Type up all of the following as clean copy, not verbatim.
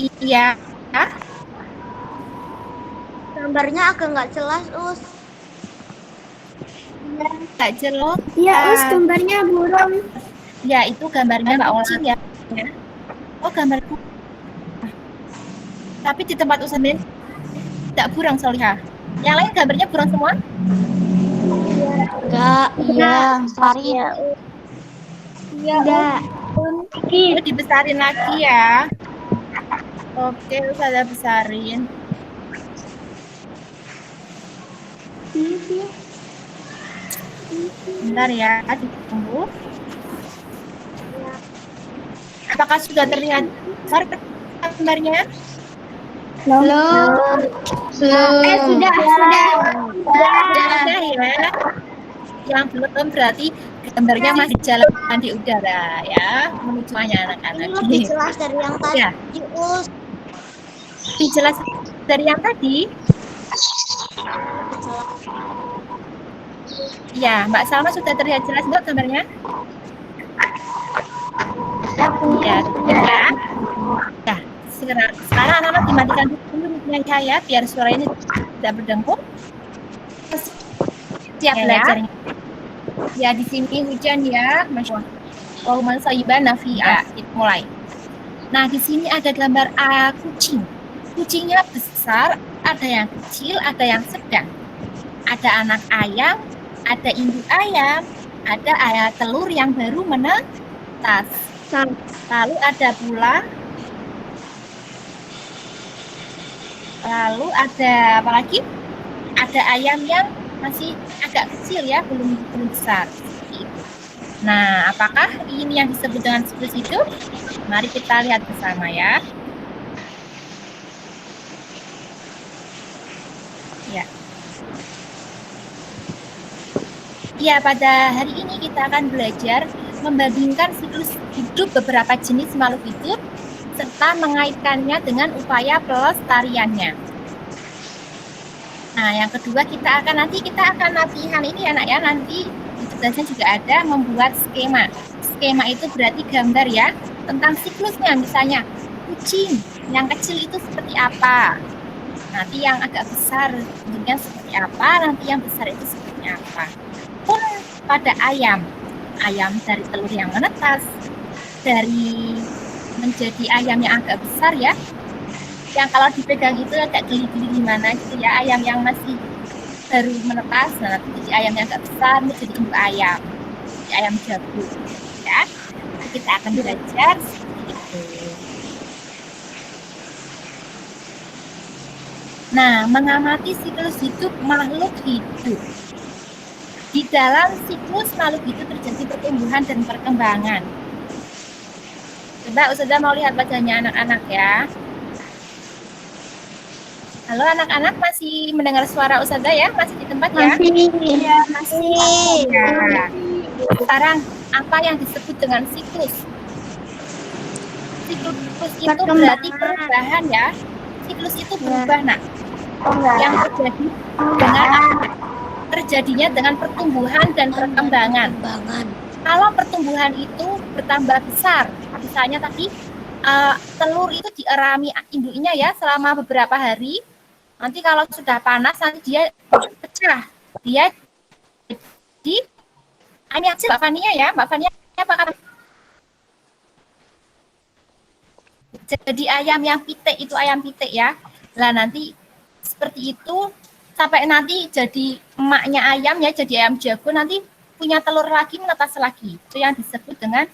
Iya. Gambarnya agak nggak jelas, Us. Nggak jelas. Iya, Us, gambarnya buram. Ya, itu gambarnya Mbak Kucing ya. Oh, gambar kucing. Tapi di tempat usaha tidak buram, Solihah. Yang lain gambarnya buram semua? Enggak, iya, Sari. Iya, Enggak. Oh, dibesarin lagi ya. Oke, saya besarin. Bentar ya, ditunggu. Apakah sudah terlihat gambarnya? Belum. Sudah. Sudah ya. Yang belum berarti gambarnya masih jalan di udara ya, menuju anak-anak. Ini lebih jelas dari yang tadi, Ya. Us. Lebih jelas dari yang tadi? Ya, Mbak Salma sudah terlihat jelas Mbak gambarnya? Ya, ya. Ya, sekarang anak-anak dimatikan dulu mic-nya saya biar suaranya tidak berdengung. Siap belajarnya. Ya, di sini hujan ya, Masya Allah. Wahumman sayyiban nafi'a. Kita mulai. Nah, di sini ada gambar kucing. Kucingnya besar, ada yang kecil, ada yang sedang. Ada anak ayam, ada induk ayam, ada ayam telur yang baru menetas. Lalu ada pula, lalu ada apa lagi? Ada ayam yang masih agak kecil ya, belum besar. Nah, apakah ini yang disebut dengan siklus hidup? Mari kita lihat bersama ya. Ya. Ya, pada hari ini kita akan belajar membandingkan siklus hidup beberapa jenis makhluk hidup serta mengaitkannya dengan upaya pelestariannya. Nah, yang kedua kita akan latihan ini anak ya, nanti di tugasnya juga ada membuat skema. Skema itu berarti gambar ya tentang siklusnya, misalnya kucing yang kecil itu seperti apa, nanti yang agak besar bentuknya seperti apa, nanti yang besar itu seperti apa. Pun pada ayam dari telur yang menetas, dari menjadi ayam yang agak besar ya, yang kalau dipegang itu agak geli-geli gimana gitu ya, ayam yang masih baru menetas, nah nanti jadi ayam yang agak besar, menjadi induk ayam, jadi ayam jago ya. Nah, kita akan belajar seperti itu. Nah, mengamati siklus hidup makhluk hidup. Di dalam siklus makhluk hidup terjadi pertumbuhan dan perkembangan. Coba Ustazah mau lihat wajahnya anak-anak ya. Halo anak-anak, masih mendengar suara Ustazah ya? Masih di tempat ya? Iya, masih. Ya. Sekarang, apa yang disebut dengan siklus? Siklus itu berarti perubahan ya. Siklus itu berubah, nak. Yang terjadinya dengan pertumbuhan dan perkembangan. Kalau pertumbuhan itu bertambah besar, misalnya tadi telur itu dierami induknya ya selama beberapa hari. Nanti kalau sudah panas nanti dia pecah. Dia di ini aja Mbak Fania ya, Mbak Fania apa kata? Jadi ayam yang pitik itu ayam pitik ya. Lah nanti seperti itu sampai nanti jadi emaknya ayam ya, jadi ayam jago, nanti punya telur lagi, menetas lagi. Itu yang disebut dengan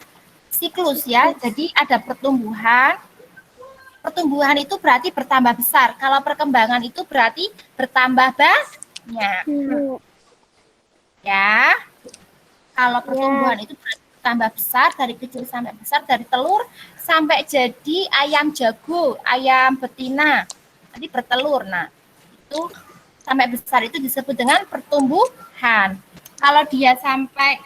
siklus ya. Jadi ada pertumbuhan. Pertumbuhan itu berarti bertambah besar. Kalau perkembangan itu berarti bertambah banyak. Ya. Kalau pertumbuhan itu berarti bertambah besar, dari kecil sampai besar, dari telur sampai jadi ayam jago, ayam betina. Nanti bertelur. Nah, itu sampai besar itu disebut dengan pertumbuhan. Kalau dia sampai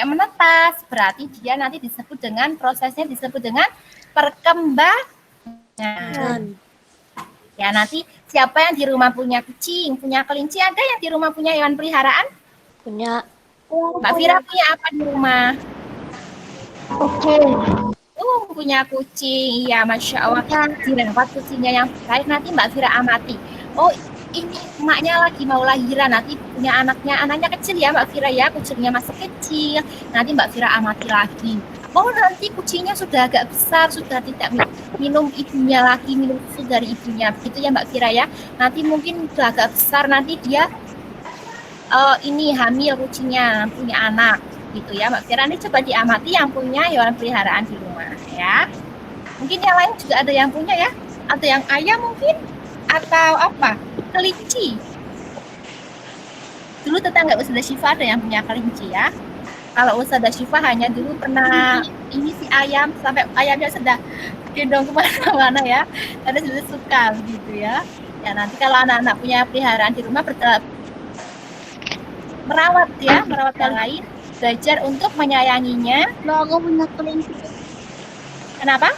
menetas, berarti dia nanti disebut dengan prosesnya disebut dengan perkembangan. Ya, nanti siapa yang di rumah punya kucing, punya kelinci, ada yang di rumah punya hewan peliharaan? Punya. Mbak Fira punya apa di rumah? punya kucing. Iya, Masya Allah. Dirawat kucingnya yang baik. Nanti Mbak Fira amati. Oh, ini emaknya lagi mau lahiran. Nanti punya anaknya kecil ya Mbak Fira ya. Kucingnya masih kecil. Nanti Mbak Fira amati lagi. Oh, nanti kucingnya sudah agak besar, sudah tidak minum ibunya lagi, minum susu dari ibunya. Begitu ya Mbak Fira ya. Nanti mungkin sudah agak besar, nanti dia ini hamil kucingnya, punya anak. Gitu ya Mbak Fira. Ini coba diamati yang punya hewan peliharaan di rumah ya. Mungkin yang lain juga ada yang punya ya. Ada yang ayam mungkin atau apa? Kelinci. Dulu tetangga Ustazah Syifa ada yang punya kelinci ya. Kalau Ustazah Syifa hanya dulu pernah ini si ayam sampai ayamnya sudah gendong kemana-mana ya. Karena sudah suka gitu ya. Ya nanti kalau anak-anak punya peliharaan di rumah merawat yang lain, belajar untuk menyayanginya. Loh, aku punya kelinci. Kenapa?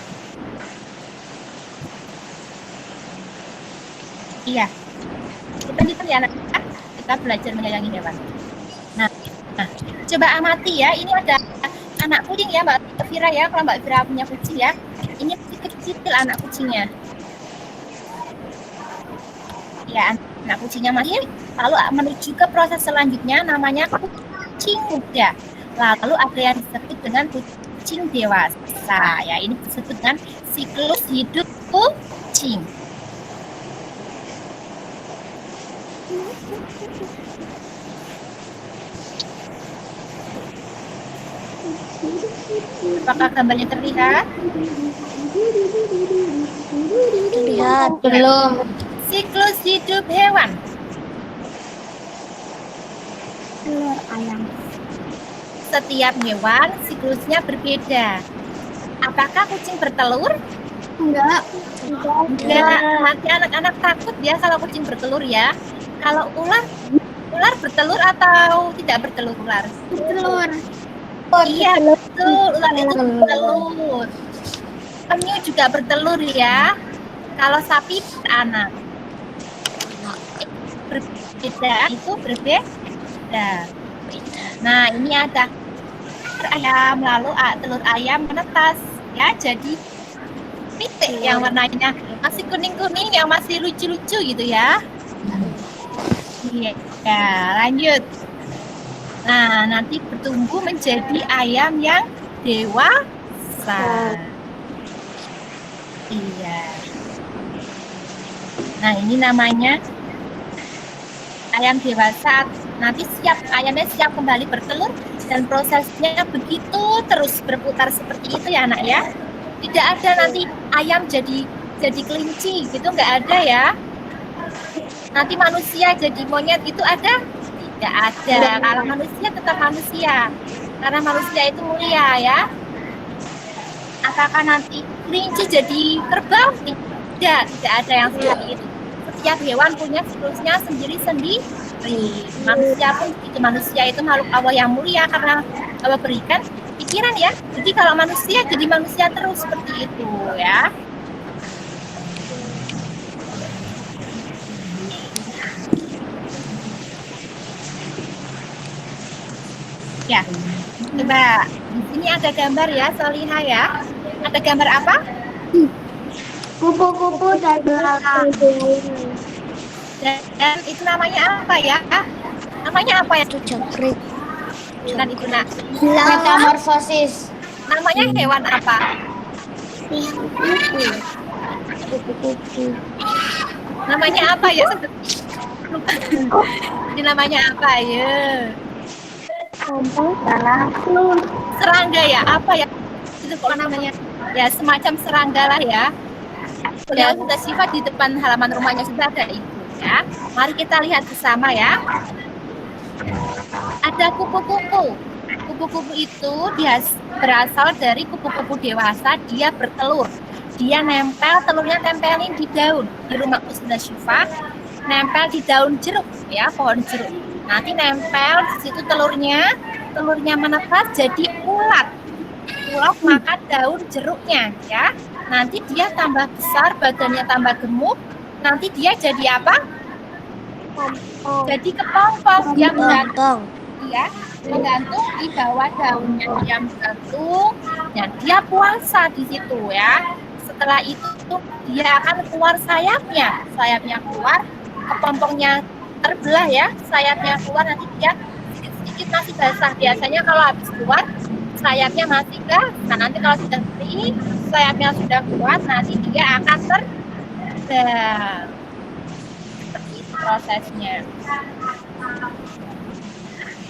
Iya. Kita gitu ya anak, kita belajar menyayangi hewan. Nah, coba amati ya. Ini ada anak kucing ya Mbak Fira ya. Kalau Mbak Fira punya kucing ya, ini kecil anak kucingnya. Ya, anak kucingnya masih. Lalu menuju ke proses selanjutnya namanya kucing muda. Lalu ada yang disebut dengan kucing dewasa. Ya, ini disebut dengan siklus hidup kucing. Apakah gambarnya terlihat? Terlihat. Belum. Siklus hidup hewan. Telur ayam. Setiap hewan siklusnya berbeda. Apakah kucing bertelur? Enggak. Enggak. Nanti anak-anak takut ya kalau kucing bertelur ya. Kalau ular bertelur atau tidak bertelur ular? Telur. Iya, betul. Ular itu bertelur. Penyu juga bertelur ya. Kalau sapi beranak. Berbeda, itu berbeda. Nah, ini ada ayam, lalu telur ayam menetas. Ya, jadi pitik yang warnanya masih kuning-kuning, yang masih lucu-lucu gitu ya. Iya, ya, lanjut. Nah, nanti bertumbuh menjadi ayam yang dewasa. Iya. Nah, ini namanya ayam dewasa. Nanti ayamnya siap kembali bertelur dan prosesnya begitu terus berputar seperti itu ya anak ya. Tidak ada nanti ayam jadi kelinci gitu, nggak ada ya. Nanti manusia jadi monyet itu ada? Tidak ada. Kalau manusia tetap manusia. Karena manusia itu mulia ya. Apakah nanti kelinci jadi kerbau? Tidak ada yang seperti itu. Setiap hewan punya siklusnya sendiri-sendiri. Manusia pun begitu. Manusia itu makhluk Allah yang mulia karena Allah berikan pikiran ya. Jadi kalau manusia jadi manusia terus seperti itu ya. Ya, coba di sini ada gambar ya, Solihah ya. Ada gambar apa? Kupu-kupu dan belalang. Dan itu namanya apa ya? Namanya apa ya? Jangkrik. Dan itu nak. Metamorfosis. Namanya hewan apa? Kupu-kupu. Namanya apa ya? Ini namanya apa ya? Serangga ya? Apa ya? Itu kok namanya? Ya semacam serangga lah ya. Ya sudah sifat di depan halaman rumahnya sudah ada itu ya. Mari kita lihat bersama ya. Ada kupu-kupu. Kupu-kupu itu dia berasal dari kupu-kupu dewasa. Dia bertelur. Dia nempel, telurnya tempelin di daun. Di rumah Ustazah Syifa nempel di daun jeruk ya, pohon jeruk. Nanti nempel di situ telurnya menetas jadi ulat makan daun jeruknya ya. Nanti dia tambah besar, badannya tambah gemuk. Nanti dia jadi apa? Jadi kepompong. Dia menggantung di bawah daunnya. Dia menggantung Ya, dia puasa di situ ya. Setelah itu dia akan keluar sayapnya. Sayapnya keluar, kepompongnya terbelah ya. Sayapnya keluar, nanti dia sedikit-sedikit masih basah. Biasanya kalau habis keluar sayapnya masih basah. Nanti kalau sudah kering, sayapnya sudah kuat, nanti dia akan terbang. Seperti itu prosesnya.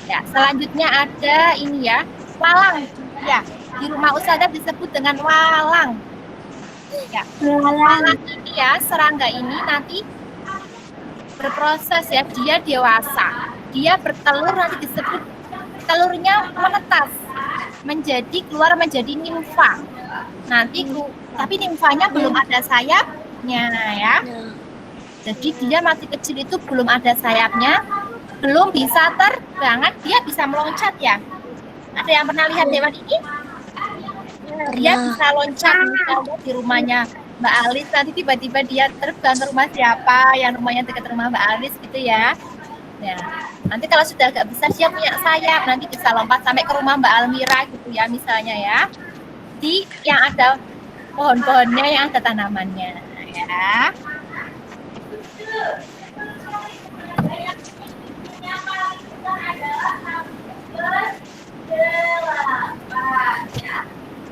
Ya, selanjutnya ada ini ya, walang. Ya, di rumah Ustazah disebut dengan walang. Ya, walang ini ya, serangga ini nanti berproses ya, dia dewasa. Dia bertelur, nanti disebut telurnya menetas keluar menjadi nimfa. Nanti tapi nimfanya belum ada sayapnya ya. Jadi dia masih kecil itu belum ada sayapnya, belum bisa terbang. Dia bisa meloncat ya. Ada yang pernah lihat hewan ini? Dia bisa loncat misalnya di rumahnya Mbak Alis, nanti tiba-tiba dia terbang ke rumah siapa yang rumahnya dekat rumah Mbak Alis gitu ya. Nah, nanti kalau sudah agak besar dia punya sayap, nanti bisa lompat sampai ke rumah Mbak Almira gitu ya misalnya ya. Di yang ada pohon-pohonnya, yang ada tanamannya ya.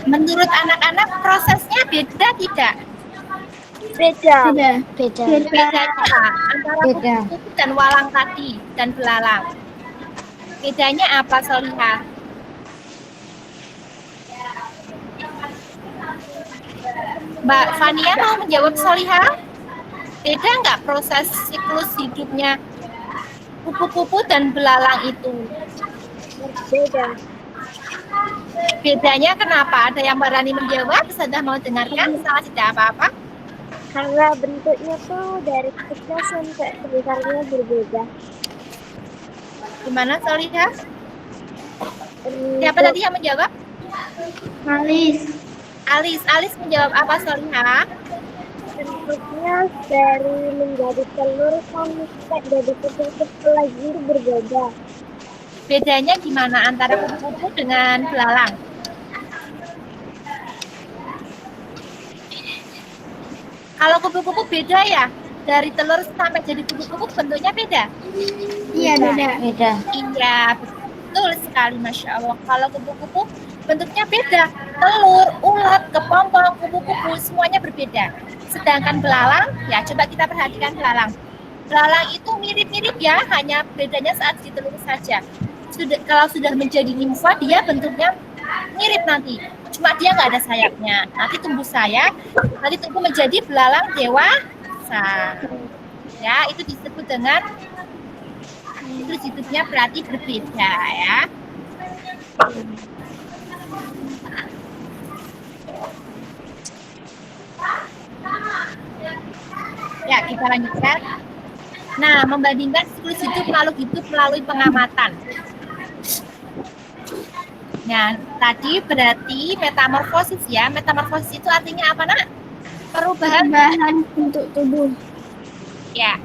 Menurut anak-anak prosesnya beda tidak? Beda. Bedanya apa? Antara kupu-kupu dan walang tadi dan belalang. Bedanya apa, Solihah? Mbak Fania mau menjawab, Solihah? Beda nggak proses siklus hidupnya kupu-kupu dan belalang itu? Beda. Bedanya kenapa? Ada yang berani menjawab? Sudah mau dengarkan? Salah tidak apa-apa. Karena bentuknya tuh dari kecil sampai besarnya berbeda. Gimana, Solihah? Siapa tadi yang menjawab? Alis menjawab apa, Solihah? Bentuknya dari menjadi telur sampai jadi kupu-kupu lagi berbeda. Bedanya gimana antara kupu-kupu dengan belalang? Kalau kupu-kupu beda ya, dari telur sampai jadi kupu-kupu bentuknya beda. Iya, beda. Iya, betul sekali, Masya Allah. Kalau kupu-kupu bentuknya beda, telur, ulat, kepompong, kupu-kupu semuanya berbeda. Sedangkan belalang, ya coba kita perhatikan belalang. Belalang itu mirip-mirip ya, hanya bedanya saat di telur saja. Kalau sudah menjadi nimfa, dia bentuknya mirip nanti. Cuma dia nggak ada sayapnya. Nanti tumbuh sayap, nanti tumbuh menjadi belalang dewasa. Ya, itu disebut dengan siklus hidupnya berarti berbeda ya. Ya, kita lanjutkan. Nah, membandingkan siklus hidup makhluk hidup melalui pengamatan. Nah, tadi berarti metamorfosis ya. Metamorfosis itu artinya apa, Nak? Perubahan bentuk tubuh. Ya.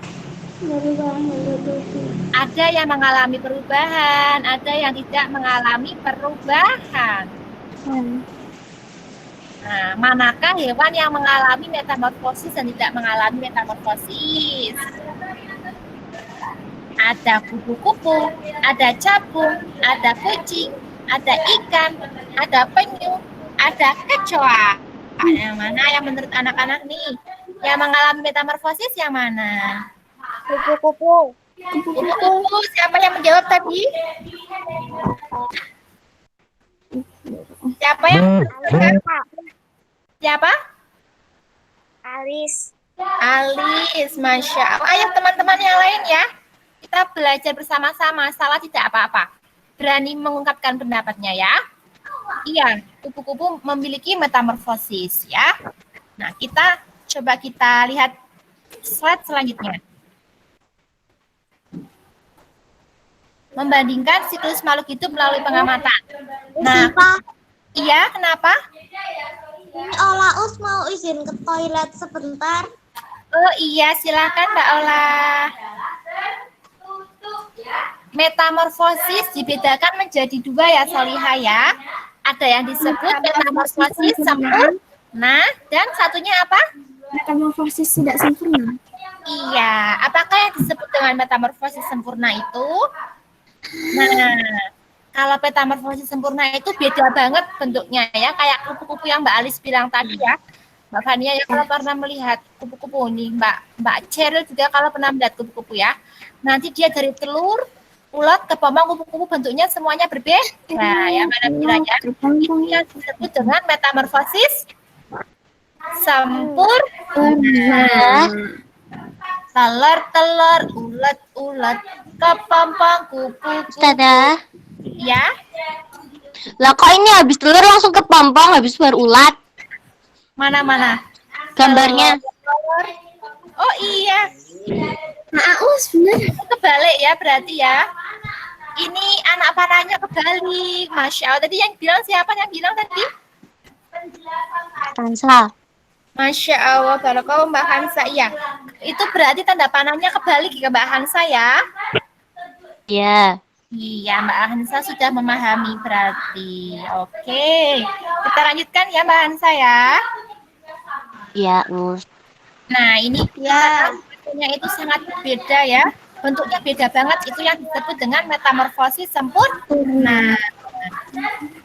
Ada yang mengalami perubahan, ada yang tidak mengalami perubahan. Nah, manakah hewan yang mengalami metamorfosis dan tidak mengalami metamorfosis? Ada kupu-kupu, ada capung, ada kucing, ada ikan, ada penyu, ada kecoa. Yang mana yang menurut anak-anak nih? Yang mengalami metamorfosis yang mana? Kupu-kupu. Kupu-kupu. Siapa yang menjawab tadi? Siapa yang menjawab? Siapa? Alis. Alis, Masya Allah. Ayo teman-teman yang lain ya. Kita belajar bersama-sama, salah tidak apa-apa. Berani mengungkapkan pendapatnya ya. Iya, kupu-kupu memiliki metamorfosis ya. Nah, coba kita lihat slide selanjutnya. Membandingkan siklus makhluk hidup melalui pengamatan. Nah, iya, kenapa? Ini Olaus mau izin ke toilet sebentar. Oh iya, silakan Mbak Ola. Metamorfosis dibedakan menjadi dua ya, Solihah ya. Ada yang disebut metamorfosis sempurna dan satunya apa? Metamorfosis tidak sempurna. Iya, apakah yang disebut dengan metamorfosis sempurna itu? Nah, kalau metamorfosis sempurna itu beda banget bentuknya ya, kayak kupu-kupu yang Mbak Alis bilang tadi ya. Mbak Fania ya kalau pernah melihat kupu-kupu nih, Mbak Cheryl juga kalau pernah melihat kupu-kupu ya. Nanti dia dari telur, ulat ke bawang kupu-kupu bentuknya semuanya berbeda. Nah, yang mana bilangnya itu yang disebut dengan metamorfosis sempurna. Telur-telur, ulat-ulat, kepompong kupu-kupu. Ustazah, Ya, lah kok ini habis telur langsung ke pompong, habis baru ulat mana-mana? gambarnya. Telur. Oh iya, Nah, Aus bener. kebalik ya berarti ya. Ini anak panahnya kebalik. Masya Allah. Tadi yang bilang siapa yang bilang tadi? Tansa. Masya Allah, barakallahu Mbak Hansa. Iya, itu berarti tanda panahnya kebalik ya Mbak Hansa ya. Iya. Iya, Mbak Hansa sudah memahami berarti. Oke, kita lanjutkan ya Mbak Hansa ya. Iya, Us. Nah, ini ya bentuknya itu sangat berbeda ya. Bentuknya beda banget. Itu yang disebut dengan metamorfosis sempurna.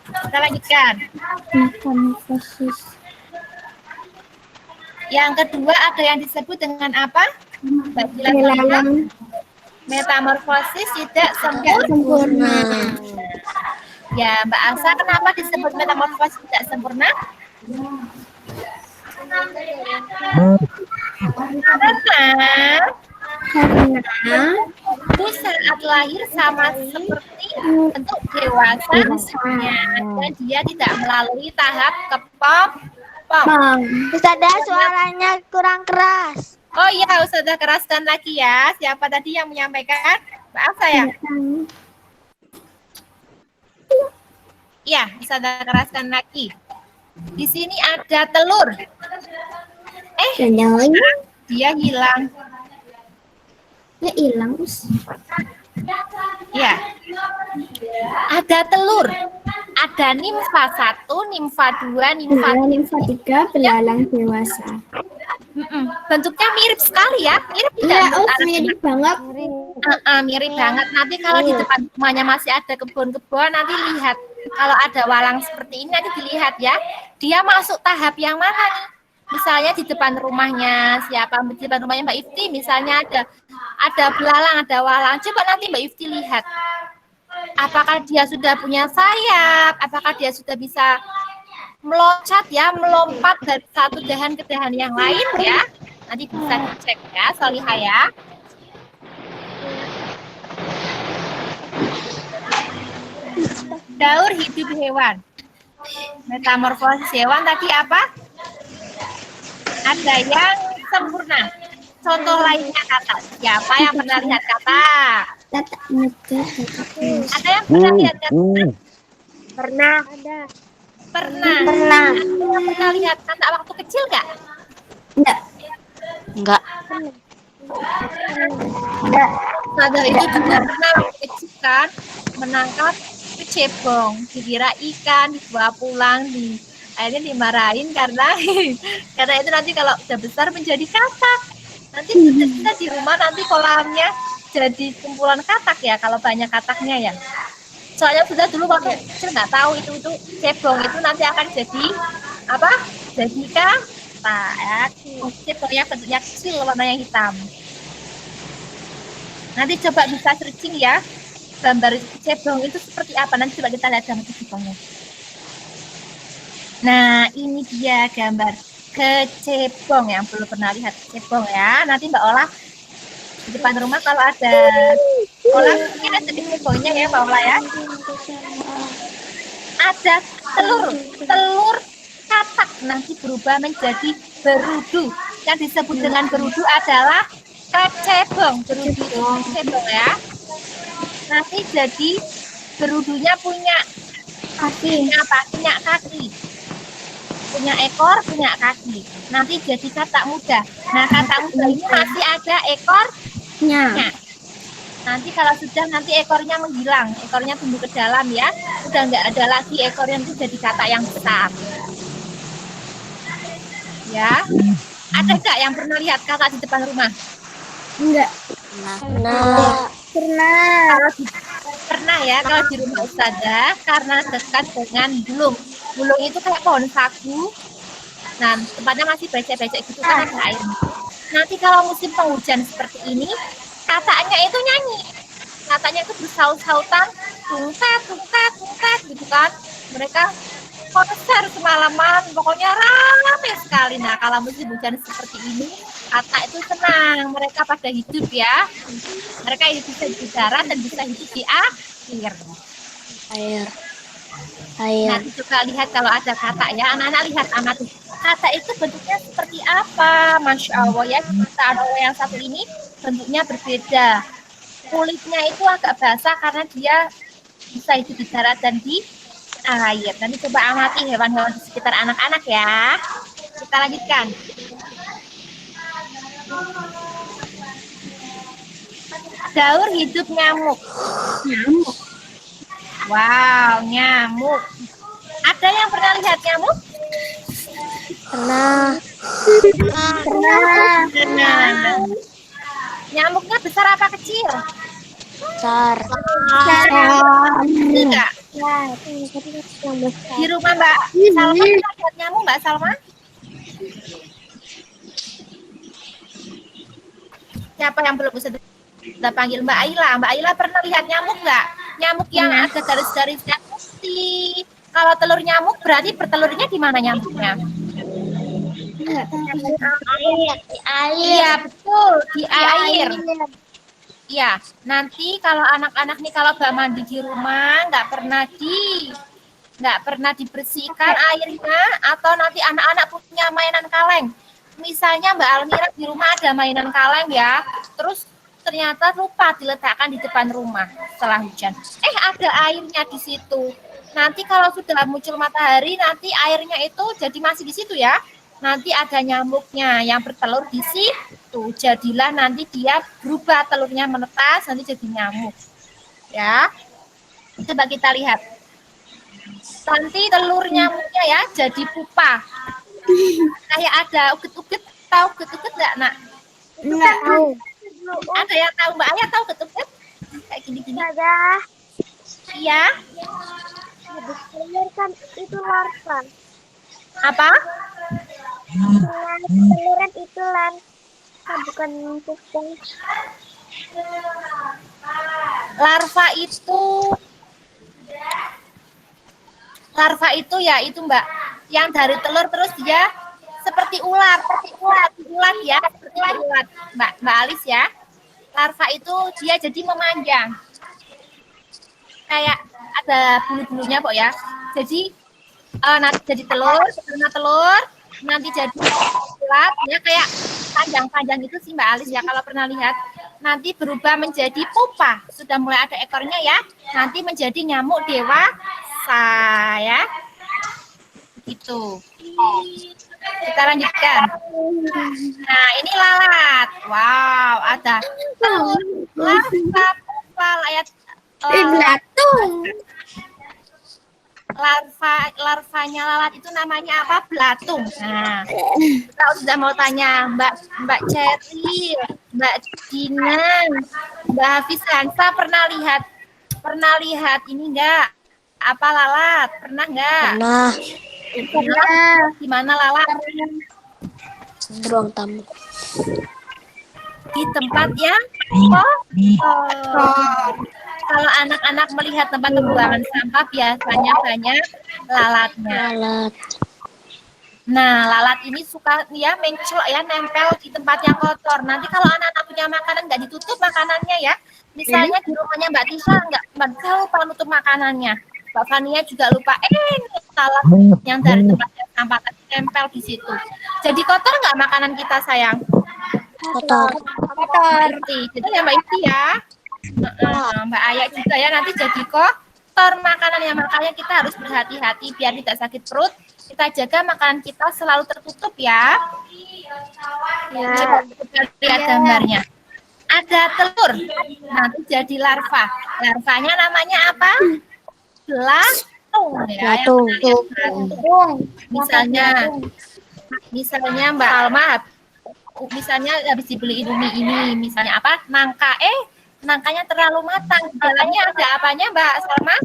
Kita lanjutkan. Metamorfosis. Yang kedua ada yang disebut dengan apa? Mbak Dila Belalang metamorfosis tidak tidak sempurna. sempurna. Ya, Mbak Asa, kenapa disebut metamorfosis tidak sempurna? Karena itu saat lahir sama seperti bentuk dewasa dan dia tidak melalui tahap kepom. Ustazah, suaranya kurang keras. Oh iya, Ustazah keraskan lagi ya. Siapa tadi yang menyampaikan? Mbak Asa ya? Iya, Ustazah keraskan lagi. Di sini ada telur. Dia hilang. Ya hilang, Us. Ya. Ada telur. Ada nimfa 1, nimfa 2, nimfa 3. Nimfa 3 belalang dewasa. Bentuknya mirip sekali ya. Mirip tidak? Iya, Us, mirip banget. Mirip banget. Nanti kalau di depan rumahnya masih ada kebun-kebun, nanti lihat. Kalau ada walang seperti ini, nanti dilihat ya. Dia masuk tahap yang mana nih? Misalnya di depan rumahnya siapa? Di depan rumahnya Mbak Ifti, misalnya ada belalang, ada walang. Coba nanti Mbak Ifti lihat. Apakah dia sudah punya sayap? Apakah dia sudah bisa meloncat ya, melompat dari satu dahan ke dahan yang lain ya? Nanti bisa dicek ya, Solihah ya. Daur hidup hewan. Metamorfosis hewan tadi apa? Ada yang sempurna. Contoh lainnya kata. Siapa yang pernah lihat kata? Ada yang pernah lihat kata? Pernah. Ada. Pernah. Ada yang pernah lihat kata waktu kecil nggak? Enggak. Ada itu juga pernah waktu kecil kan menangkap kecebong, dikira ikan, dibawa pulang, akhirnya dimarahin karena itu nanti kalau udah besar menjadi katak. Nanti bisa di rumah nanti kolamnya jadi kumpulan katak ya kalau banyak kataknya ya. Soalnya sudah dulu waktu kecil nggak tahu itu cebong itu nanti akan jadi apa? Jadi katak. Cebongnya bentuknya kecil warnanya hitam. Nanti coba bisa searching ya. Gambar cebong itu seperti apa? Nanti coba kita lihat gambar cebongnya. Nah, ini dia gambar kecebong yang belum pernah lihat kecebong ya. Nanti Mbak Ola di depan rumah kalau ada Ola mungkin ada kecebongnya ya Mbak Ola ya. Ada telur katak nanti berubah menjadi berudu. Yang disebut dengan berudu adalah kecebong. Berudu itu kecebong ya. Nanti jadi berudunya punya kaki, punya kaki, punya ekor, punya kaki. Nanti jadi katak muda. Nah, katak muda ini masih ada ekornya. Nanti kalau sudah nanti ekornya menghilang, ekornya tumbuh ke dalam ya. Udah nggak ada lagi ekornya itu jadi katak yang besar. Ya. Ada nggak yang pernah lihat katak di depan rumah? Enggak. Nah, Pernah. Kalau pernah ya, kalau di rumah Ustazah karena dekat dengan bulung. Bulung itu kayak pohon sagu. Nah, tempatnya masih becek-becek gitu kan ada air. Nanti kalau musim penghujan seperti ini, kataknya itu nyanyi. Kataknya itu bersaut-sautan, tungkat, tungkat, tungkat gitu kan. Mereka konser semalaman, pokoknya ramai sekali. Nah, kalau musim hujan seperti ini, katak itu senang. Mereka pada hidup ya. Mereka bisa di darat dan bisa hidup di air. air. Air. Nanti coba lihat kalau ada katak ya, anak-anak lihat amati. Katak itu bentuknya seperti apa? Masya Allah ya, kita yang satu ini bentuknya berbeda. Kulitnya itu agak basah karena dia bisa hidup di darat dan di air. Nanti coba amati hewan-hewan di sekitar anak-anak ya. Kita lanjutkan. Daur hidup nyamuk. Nyamuk. Wow, nyamuk. Ada yang pernah lihat nyamuk? Pernah. Nah, nyamuknya besar apa kecil? Besar. Tidak. Ya, itu yang besar. Di rumah Mbak Salma pernah lihat nyamuk Mbak Salma? Siapa yang belum bisa kita panggil Mbak Aila? Mbak Aila pernah lihat nyamuk nggak? Nyamuk yang ada garis-garisnya putih. Kalau telur nyamuk berarti bertelurnya di mana nyamuknya? Enggak tahu. Air. Iya betul di air. Iya, nanti kalau anak-anak nih kalau Mbak mandi di rumah nggak pernah dibersihkan airnya atau nanti anak-anak punya mainan kaleng. Misalnya Mbak Almira di rumah ada mainan kaleng ya, terus ternyata lupa diletakkan di depan rumah setelah hujan. Ada airnya di situ. Nanti kalau sudah muncul matahari, nanti airnya itu jadi masih di situ ya. Nanti ada nyamuknya yang bertelur di situ. Jadilah nanti dia berubah telurnya menetas, nanti jadi nyamuk. Ya. Coba kita lihat. Nanti telur nyamuknya ya jadi pupa. Kayak ada uget-uget. Tahu uget-uget enggak, Nak? Enggak tahu. Ada yang tahu Mbak Ayah tahu uget-uget? Kayak gini-gini. Ada. Iya. Habis telur kan itu larva. Apa? Teluran itu larva, bukan pupung. Larva itu ya itu Mbak, yang dari telur terus dia seperti ulat ya, seperti ulat Mbak Alis ya. Larva itu dia jadi memanjang, kayak ada bulu-bulunya kok ya. Jadi nanti jadi telur, karena telur nanti jadi ulat ya kayak panjang-panjang itu sih Mbak Alis ya kalau pernah lihat. Nanti berubah menjadi pupa, sudah mulai ada ekornya ya. Nanti menjadi nyamuk dewasa ya. Gitu. Kita lanjutkan. Nah, ini lalat. Wow, ada larva, pupa, Belatung. larvanya lalat itu namanya apa? Belatung. Nah, kita sudah mau tanya Mbak Cherry, Mbak Dina, Mbak Hafiz Hansa pernah lihat ini enggak? Apa lalat? Pernah enggak? Pernah. Di mana lalat? Di ruang tamu. Di tempat yang kotor. Kalau anak-anak melihat tempat pembuangan sampah biasanya banyak lalatnya. Lalat. Nah, lalat ini suka ya menclok ya, nempel di tempat yang kotor. Nanti kalau anak-anak punya makanan nggak ditutup makanannya ya. Misalnya di rumahnya Mbak Tisha nggak lupa nutup makanannya. Mbak Fania juga lupa. Lalat yang dari tempat yang sampah tadi nempel di situ. Jadi kotor nggak makanan kita sayang? Kotor. Jadi ya Mbak Iti ya. Mbak Ayah juga ya nanti jadi kotor makanannya, makanya kita harus berhati-hati biar tidak sakit perut. Kita jaga makanan kita selalu tertutup ya. Coba kita lihat gambarnya. ada telur. Nanti jadi larva. Larvanya namanya apa? Belatung ya. Yang Belatung. pernah lihat belatung. Misalnya Mbak Alma, misalnya habis dibeli Indomie ini, misalnya apa? Nangkanya terlalu matang. Dalamnya ada apanya Mbak Salma?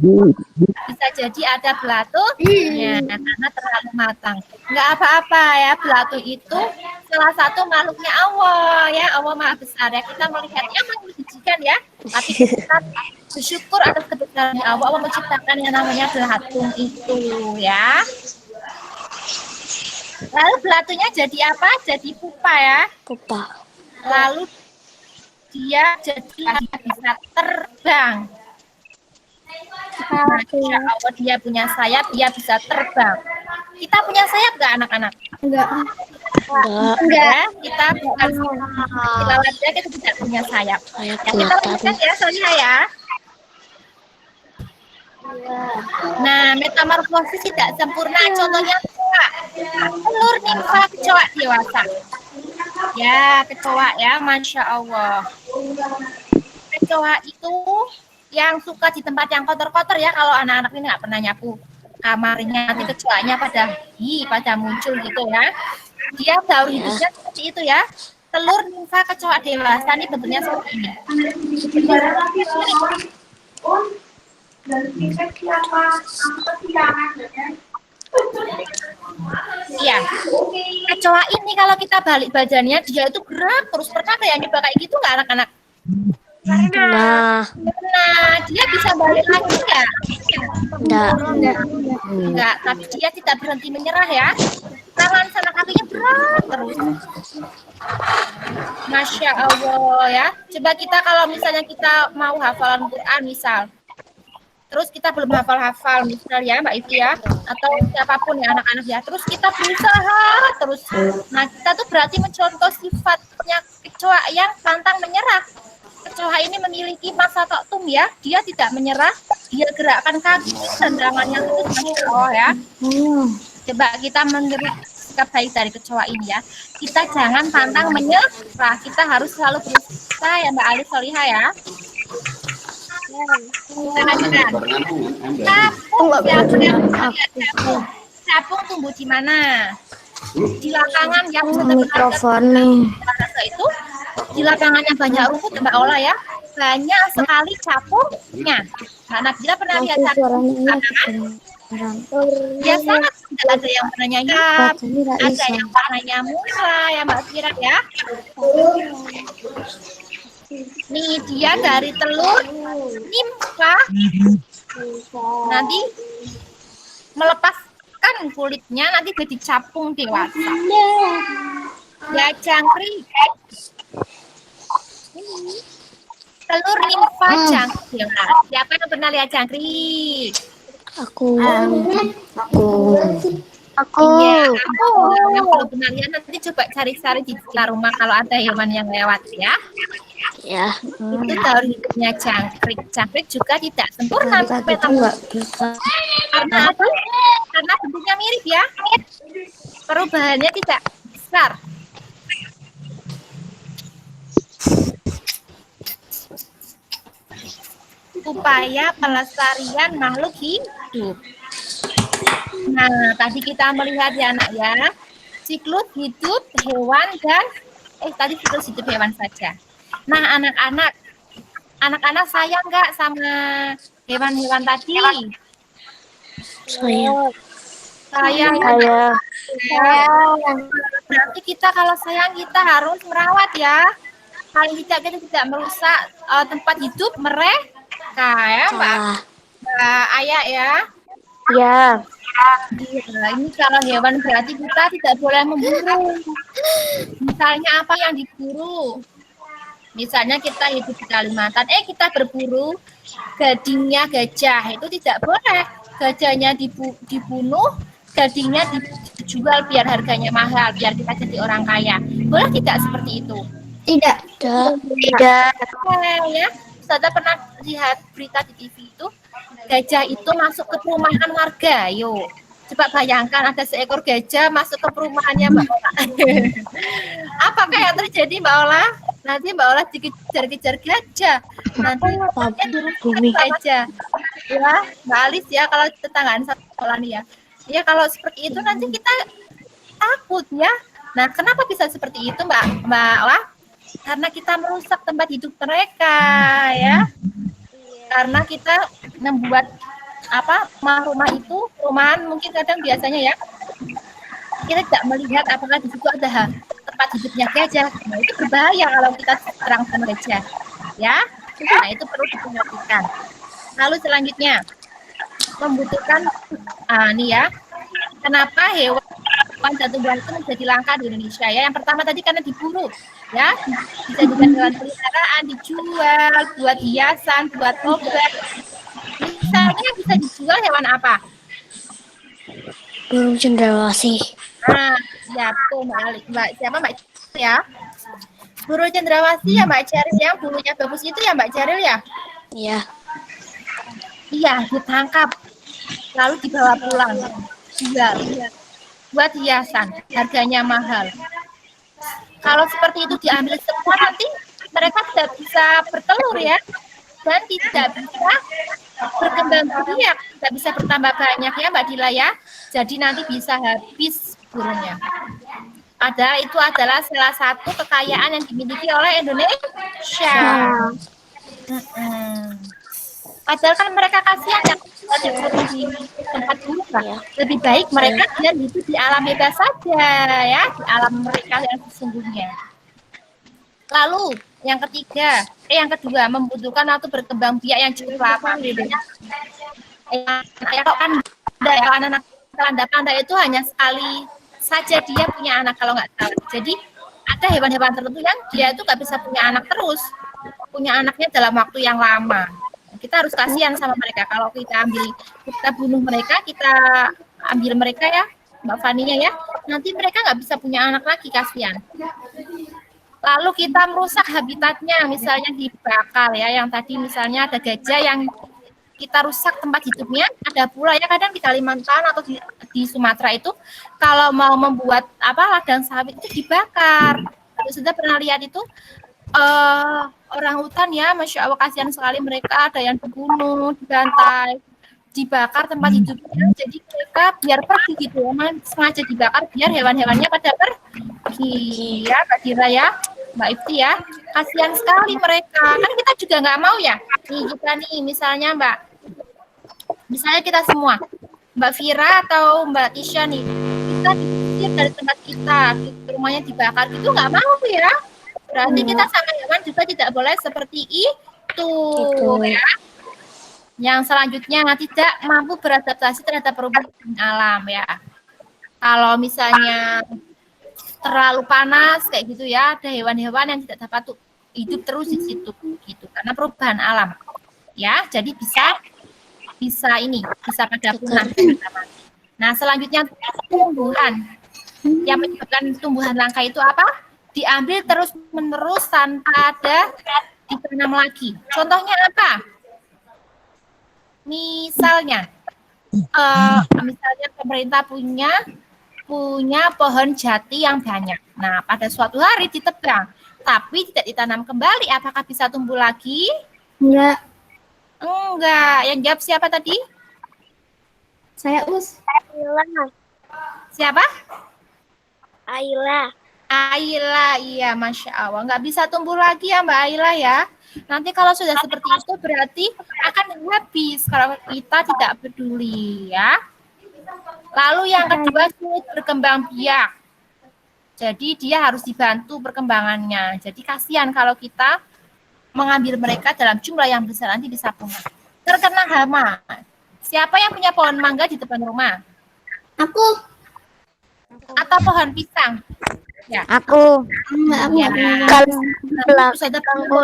Bisa jadi ada belatungnya karena terlalu matang. Nggak apa-apa ya, belatung itu salah satu makhluknya Allah ya, Allah Maha Besar ya. Kita melihatnya menjijikan ya, tapi kita bersyukur atas kebesarannya Allah. Allah menciptakan yang namanya belatung itu ya. Lalu belatunya jadi apa? Jadi pupa ya. Pupa. Lalu dia bisa terbang. Masya Allah, dia punya sayap, dia bisa terbang. Kita punya sayap nggak anak-anak? Enggak. Enggak. Kita bukan kelawat aja, kita tidak punya sayap. Ya, kita lanjutkan ya, Sonia ya. Nah, metamorfosis tidak sempurna. Contohnya kecoa. Telur nimfa kecoa dewasa. Ya, kecoa ya, Masya Allah. Kecoa itu yang suka di tempat yang kotor-kotor ya. Kalau anak-anak ini nggak pernah nyapu kamarnya, nanti kecoanya pada muncul gitu ya. Dia daur hidupnya seperti itu ya. Telur nimfa kecoa dewasa ini bentuknya seperti ini. Iya. Kecoa ini kalau kita balik badannya, dia itu gerak terus. Pernah kayak nyoba kayak gitu nggak anak-anak? Nah, Dia bisa balik lagi nggak? enggak. Tapi dia tidak berhenti menyerah ya. Tangan sana kakinya berat terus. Masya Allah ya. Coba kita kalau misalnya kita mau hafalan Quran misal, terus kita belum hafal-hafal misal ya Mbak Ivi ya, atau siapapun ya anak-anak ya, terus kita berusaha terus. Nah kita tuh berarti mencontoh sifatnya kecoa yang pantang menyerah. Kecoa ini memiliki masa taktum ya, dia tidak menyerah, dia gerakkan kaki dan tangannya itu Masya Allah ya. Coba kita menurut sikap baik dari kecoa ini ya, kita jangan pantang menyerah, kita harus selalu berusaha ya Mbak Ali Solihah ya. Kita lanjutkan. Capung tumbuh di mana? Di lapangan yang Mikrofon nih. itu di lapangannya banyak rumput Mbak Ola ya, banyak sekali capungnya. Nah, Nabila pernah lihat capung di lapangan? Ya sangat, ada yang warnanya hitam, ada yang warnanya merah ya Mbak Fira ya. Nih dia dari telur nimfa nanti melepaskan kulitnya, nanti jadi capung dewasa. Ya jangkrik. Telur nimfa jangkrik dewasa. Siapa yang pernah lihat jangkrik? Aku. Iya, yang belum pernah lihat nanti coba cari-cari di sekitar rumah kalau ada hewan yang lewat ya. Ya. Itu daur hidupnya jangkrik. Jangkrik juga tidak sempurna. Karena apa? Karena bentuknya mirip ya. Perubahannya tidak besar. Upaya pelestarian makhluk hidup. Nah, tadi kita melihat ya anak ya, siklus hidup hewan dan tadi siklus hidup hewan saja. Nah, anak-anak sayang nggak sama hewan-hewan tadi? Sayang. Sayang. Berarti kita kalau sayang kita harus merawat ya. Paling tidak kita tidak merusak tempat hidup mereka ya, Mbak Ayah ya. Ya. Nah, ini kalau hewan berarti kita tidak boleh memburu. Misalnya apa yang diburu? Misalnya kita hidup di Kalimantan, kita berburu gadingnya gajah, itu tidak boleh. Gajahnya dibunuh, gadingnya dijual biar harganya mahal, biar kita jadi orang kaya. Boleh tidak seperti itu? Tidak. Ya, Ustazah pernah lihat berita di TV itu, gajah itu masuk ke perumahan warga. Yo, coba bayangkan ada seekor gajah masuk ke perumahannya Mbak Ola. Apakah yang terjadi Mbak Ola? Nanti Mbak Ola dikejar-kejar gajah. Nanti Bumi. gajah. Ya, Mbak Alis ya kalau tetanggaan sekolah nih ya. Ya kalau seperti itu nanti kita takut ya. Nah, kenapa bisa seperti itu Mbak Ola? Karena kita merusak tempat hidup mereka ya. Karena kita membuat rumah itu, perumahan mungkin kadang biasanya ya kita tidak melihat apakah di situ ada tempat hidupnya gajah. Nah, itu berbahaya kalau kita serang sama gajah. Ya, nah itu perlu diperhatikan. Lalu selanjutnya membutuhkan nih ya, kenapa hewan dan tumbuhan itu menjadi langka di Indonesia ya? Yang pertama tadi karena diburu, ya, dijadikan hewan peliharaan, dijual, buat hiasan, buat obat. Misalnya bisa dijual hewan apa? Burung cendrawasih. Nah, ya betul Mbak siapa Mbak ya? Burung cendrawasih ya Mbak Ceril yang bulunya bagus itu ya Mbak Ceril ya? Iya. Iya, ditangkap lalu dibawa pulang jual buat hiasan, harganya mahal. Kalau seperti itu diambil semua nanti mereka tidak bisa bertelur ya, dan tidak bisa berkembang biak, tidak bisa bertambah banyak ya Mbak Dila ya. Jadi nanti bisa habis burungnya. Padahal itu adalah salah satu kekayaan yang dimiliki oleh Indonesia. Padahal kan mereka kasihan yang dikurung di tempat burung. Lebih baik mereka biar hidup di alam bebas saja ya, di alam mereka yang sesungguhnya. Lalu yang kedua membutuhkan waktu berkembang biak yang cukup lama. Kalau kan anak-anak panda itu hanya sekali saja dia punya anak kalau nggak tahu. Jadi ada hewan-hewan tertentu yang dia itu nggak bisa punya anak terus, punya anaknya dalam waktu yang lama. Kita harus kasihan sama mereka. Kalau kita bunuh mereka, kita ambil mereka ya, Mbak Faninya ya, nanti mereka nggak bisa punya anak lagi, kasihan. Lalu kita merusak habitatnya, misalnya dibakar ya, yang tadi misalnya ada gajah yang kita rusak tempat hidupnya, ada pula ya kadang di Kalimantan atau di Sumatera itu kalau mau membuat ladang sawit itu dibakar. Sudah pernah lihat itu orang hutan ya, Masya Allah kasihan sekali mereka, ada yang dibunuh, dibantai, dibakar tempat hidupnya, jadi mereka biar pergi gitu, memang sengaja dibakar biar hewan-hewannya pada pergi ya, Mbak Dira ya, Mbak Ifti ya, kasihan sekali mereka, kan kita juga nggak mau ya, kita nih misalnya kita semua, Mbak Vira atau Mbak Tisha nih, kita diusir dari tempat kita, rumahnya dibakar, itu nggak mau ya. Berarti kita sama hewan juga tidak boleh seperti itu. Ya. Yang selanjutnya tidak mampu beradaptasi terhadap perubahan alam ya. Kalau misalnya terlalu panas kayak gitu ya, ada hewan-hewan yang tidak dapat hidup terus di situ gitu karena perubahan alam. Ya, jadi bisa pada punah. Nah, selanjutnya tumbuhan. Yang menyebabkan tumbuhan langka itu apa? Diambil terus-menerus tanpa ada ditanam lagi. Contohnya apa? Misalnya pemerintah punya pohon jati yang banyak. Nah, pada suatu hari ditebang, tapi tidak ditanam kembali. Apakah bisa tumbuh lagi? Enggak. Enggak. Yang jawab siapa tadi? Saya Us. Aila. Siapa? Aila. Aila, iya, Masya Allah. Nggak bisa tumbuh lagi ya Mbak Aila ya. Nanti kalau sudah seperti itu berarti akan habis kalau kita tidak peduli ya. Lalu yang kedua sulit berkembang biak. Jadi dia harus dibantu perkembangannya. Jadi kasihan kalau kita mengambil mereka dalam jumlah yang besar nanti bisa punah. Terkena hama. Siapa yang punya pohon mangga di depan rumah? Aku. Atau pohon pisang? Ya. Aku. Ya. Kalau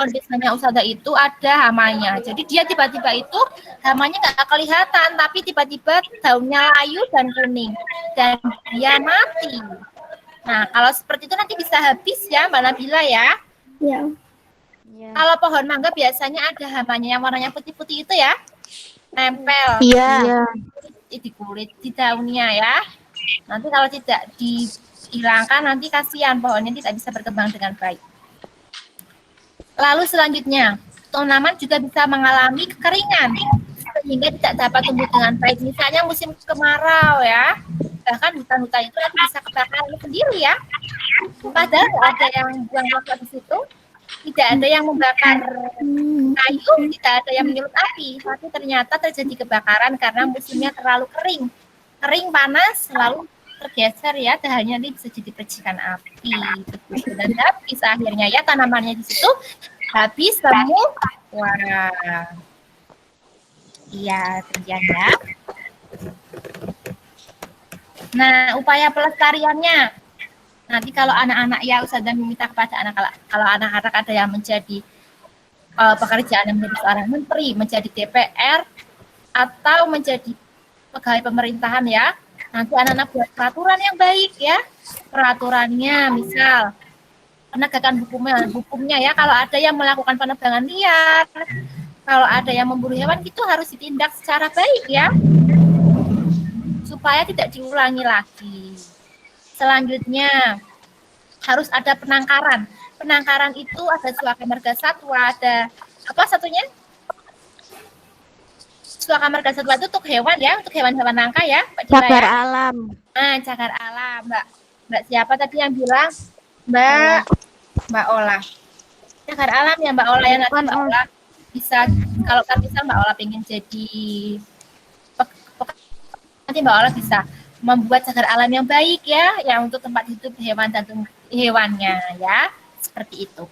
Biasanya Ustazah itu ada hamanya. Jadi dia tiba-tiba itu hamanya nggak kelihatan, tapi tiba-tiba daunnya layu dan kuning dan dia mati. Nah, kalau seperti itu nanti bisa habis ya Mbak Nabila ya. Ya. Kalau pohon mangga biasanya ada hamanya yang warnanya putih-putih itu ya. Nempel di kulit, di daunnya ya. Nanti kalau tidak dihilangkan nanti kasihan pohonnya tidak bisa berkembang dengan baik. Lalu selanjutnya, tanaman juga bisa mengalami kekeringan sehingga tidak dapat tumbuh dengan baik. Misalnya musim kemarau ya, bahkan hutan-hutan itu nanti bisa kebakaran sendiri ya. Padahal ada yang buang waktu di situ, tidak ada yang membakar kayu, tidak ada yang menyulut api, tapi ternyata terjadi kebakaran karena musimnya terlalu kering. Kering, panas, lalu tergeser ya, dahannya ini bisa jadi percikan api. Dan habis akhirnya ya tanamannya di situ habis semua. Wah. Iya, demikian ya. Nah, upaya pelestariannya. Nanti kalau anak-anak ya Ustazah meminta kepada anak, kalau anak-anak ada yang menjadi pekerjaan yang menjadi seorang menteri, menjadi DPR, atau menjadi pegawai pemerintahan ya. Nanti anak-anak buat peraturan yang baik ya. Peraturannya misal penegakan hukumnya ya, kalau ada yang melakukan penebangan liar, kalau ada yang memburu hewan itu harus ditindak secara baik ya, supaya tidak diulangi lagi. Selanjutnya harus ada penangkaran. Penangkaran itu ada Suaka Marga Satwa, ada apa satunya? Suaka Marga Satwa itu untuk hewan ya, untuk hewan-hewan langka ya, Mbak Dila Cagar ya. alam. Cagar alam, Mbak siapa tadi yang bilang? Mbak Ola. Cagar alam ya Mbak Ola ya, nanti Mbak Ola bisa, kalau kan bisa Mbak Ola pengen jadi nanti Mbak Ola bisa membuat cagar alam yang baik ya, yang untuk tempat hidup hewan dan hewannya ya, seperti itu.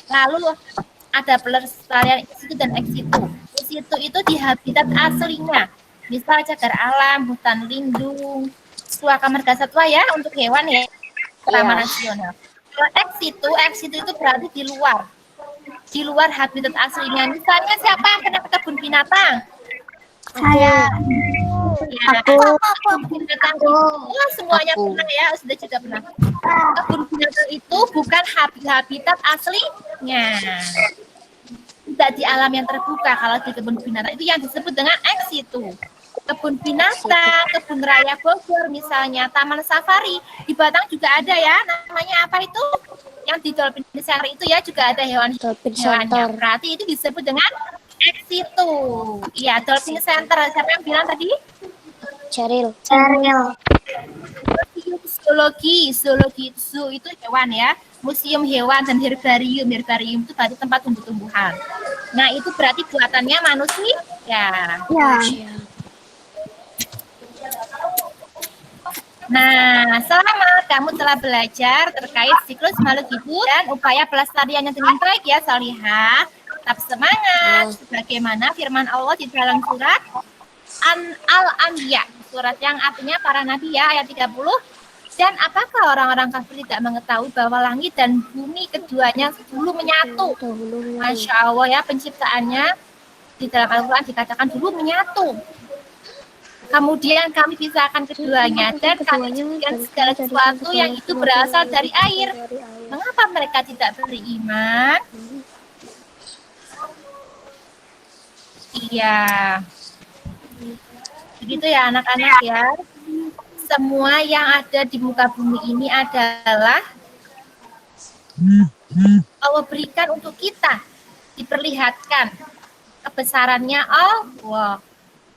Lalu ada pelestarian in situ dan ex situ. In situ itu di habitat aslinya, misal cagar alam, hutan lindung, Suaka Marga Satwa ya untuk hewan ya, Taman Nasional. Kalau ex situ itu berarti di luar habitat aslinya. Misalnya siapa yang pernah ke kebun binatang? Saya. Ya, kebun binatang itu semuanya pernah ya, sudah juga pernah. Kebun binatang itu bukan habitat aslinya. Tidak di alam yang terbuka. Kalau di kebun binatang itu yang disebut dengan ex situ. Kebun binatang, kebun raya Bogor misalnya, taman safari di Batang juga ada ya, namanya apa itu? Yang di Dolphin Center itu ya juga ada hewannya. Berarti itu disebut dengan ex situ. Iya, Dolphin Center. Siapa yang bilang tadi? Ceril. Zoologi zoo itu hewan ya. Museum hewan dan herbarium itu berarti tempat tumbuh-tumbuhan. Nah, itu berarti buatannya manusia. Ya. Nah, selamat kamu telah belajar terkait siklus makhluk hidup dan upaya pelestariannya dengan baik ya, Salihah. Tetap semangat, sebagaimana firman Allah di dalam surat Al-Anbiya, surat yang artinya para nabi ya, ayat 30. Dan apakah orang-orang kafir tidak mengetahui bahwa langit dan bumi keduanya dulu menyatu? Masya Allah ya, penciptaannya di dalam Al-Quran dikatakan dulu menyatu. Kemudian kami pisahkan keduanya dan kami jadikan segala sesuatu yang itu berasal dari air. Mengapa mereka tidak beriman? Iya. Begitu ya anak-anak ya. Semua yang ada di muka bumi ini adalah Allah berikan untuk kita. Diperlihatkan kebesarannya Allah.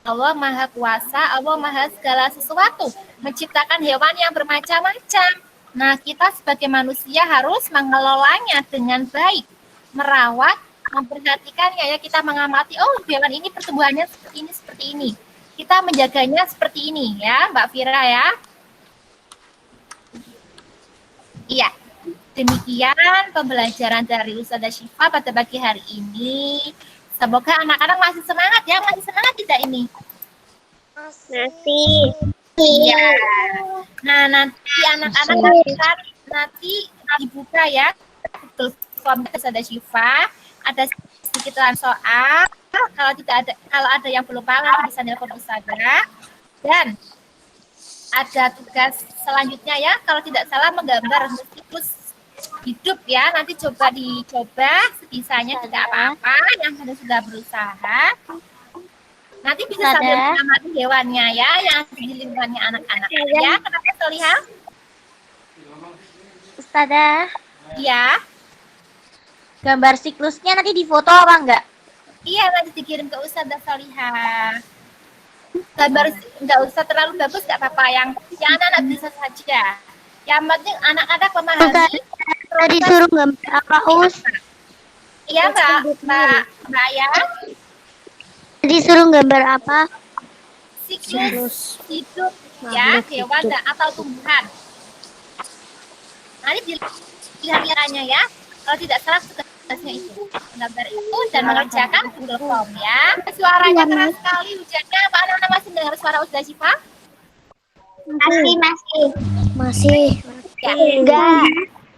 Allah Maha Kuasa, Allah Maha segala sesuatu, menciptakan hewan yang bermacam-macam. Nah, kita sebagai manusia harus mengelolanya dengan baik, merawat, memperhatikannya ya, kita mengamati, oh hewan ini pertumbuhannya seperti ini. Kita menjaganya seperti ini ya, Mbak Fira ya. Iya. Demikian pembelajaran dari Ustazah Syifa pada pagi hari ini. Semoga anak-anak masih semangat ya, masih semangat tidak ini? Masih. Iya. Nah, nanti anak-anak nanti dibuka ya Google Form Ustazah Syifa, ada sedikit soal. Kalau ada yang belum paham nanti bisa nelpon Ustazah. Dan ada tugas selanjutnya ya, kalau tidak salah menggambar siklus hidup ya, nanti dicoba sebisanya, tidak apa-apa yang sudah berusaha. Nanti bisa sambil mengamati hewannya ya, yang di lingkungannya anak-anak ya. Kenapa Salihah? Ustazah. Iya. Gambar siklusnya nanti difoto apa enggak? Iya, nanti dikirim ke Ustazah Solihah. Gambar nggak usah terlalu bagus, nggak apa-apa. Yang anak-anak bisa saja. Yang penting anak-anak memahami. Tadi suruh gambar apa, Us? Iya, Mbak ya. Tadi suruh gambar apa? Siklus hidup ya, hewan atau tumbuhan. Nanti dilihat-lihatnya ya. Kalau tidak salah tugasnya itu gambar itu dan mengerjakan Google Form ya. Suaranya keras sekali hujannya. Pak anak-anak masih dengar suara Ustazah Syifa? Masih. Ya. Enggak.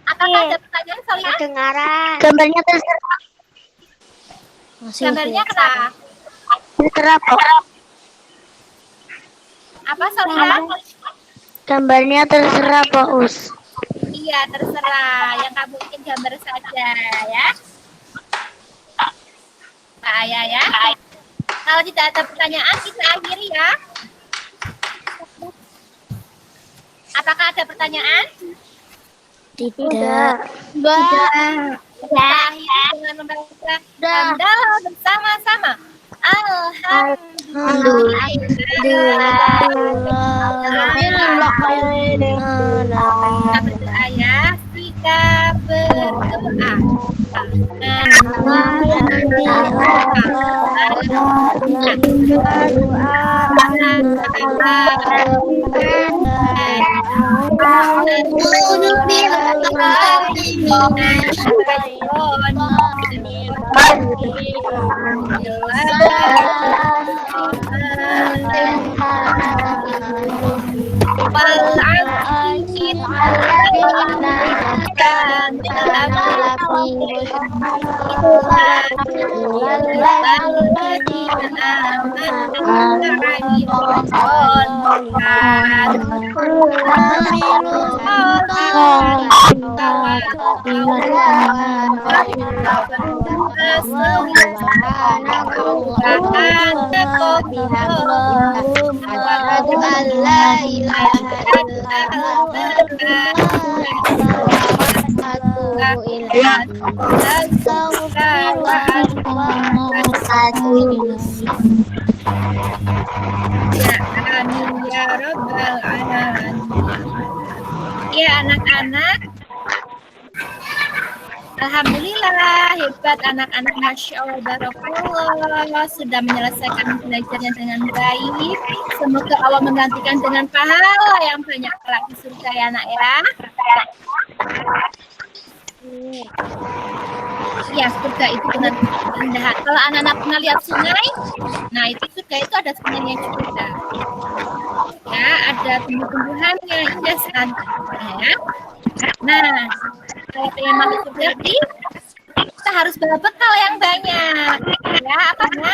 Apakah ada pertanyaan Solihah? Kedengaran. Gambarnya terserah. Gambarnya kenapa? Terserah kok. Apa Solihah? Gambarnya terserah kok, Us. Iya, terserah. Yang kamu bikin gambar saja ya. Pak Ayah ya. Kalau tidak ada pertanyaan, kita akhiri ya. Apakah ada pertanyaan? Tidak. Kita akhiri dengan membaca hamdalah bersama-sama. Kita berdoa ya. Kita berdoa. Ya anak-anak, alhamdulillah hebat anak-anak, masya Allah, barakallah, sudah menyelesaikan belajarnya dengan baik. Semoga Allah menggantikan dengan pahala yang banyak kelak di surga ya anak ya. Ya, surga itu benar indah. Kalau anak-anak pernah lihat sungai, nah itu surga itu ada sungainya juga. Ya, ada tumbuh-tumbuhannya, indah sekali. Ya. Nah, kalau pengen masuk surga, kita harus berbekal yang banyak. Ya, apanya?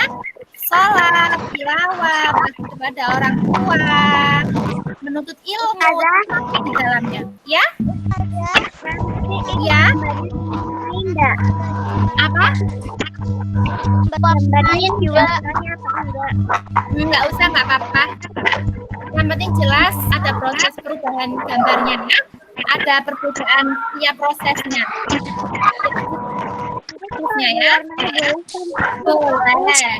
Salat, tilawah, kepada orang tua, menuntut ilmu di dalamnya. Ya? Ya? Apa? Gambarnya juga. Enggak usah, enggak apa-apa. Yang penting jelas ada proses perubahan gambarnya ya. Ada perbedaan tiap prosesnya. Prosesnya ya. Boleh.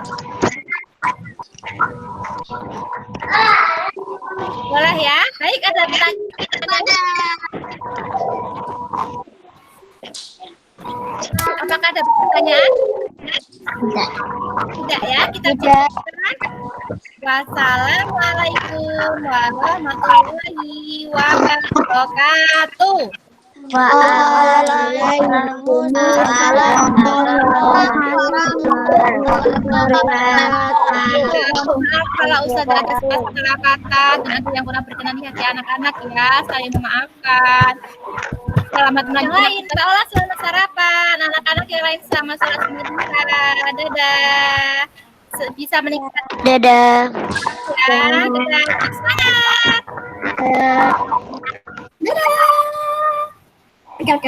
Boleh ya. Baik, ada pertanyaan. Apakah ada pertanyaan? Tidak ya, kita berjalan. Wassalamualaikum warahmatullahi wabarakatuh. Maaf kalau Ustazah ada salah kata dan ada yang kurang berkenan di hati anak-anak ya, saya memaafkan. Selamat malam lain, seolah selamat sarapan. Anak-anak yang lain sama sholat sebentar. Dadah. Bisa meningkat. Dadah. Ya, dadah. Semangat. Dadah. Oke.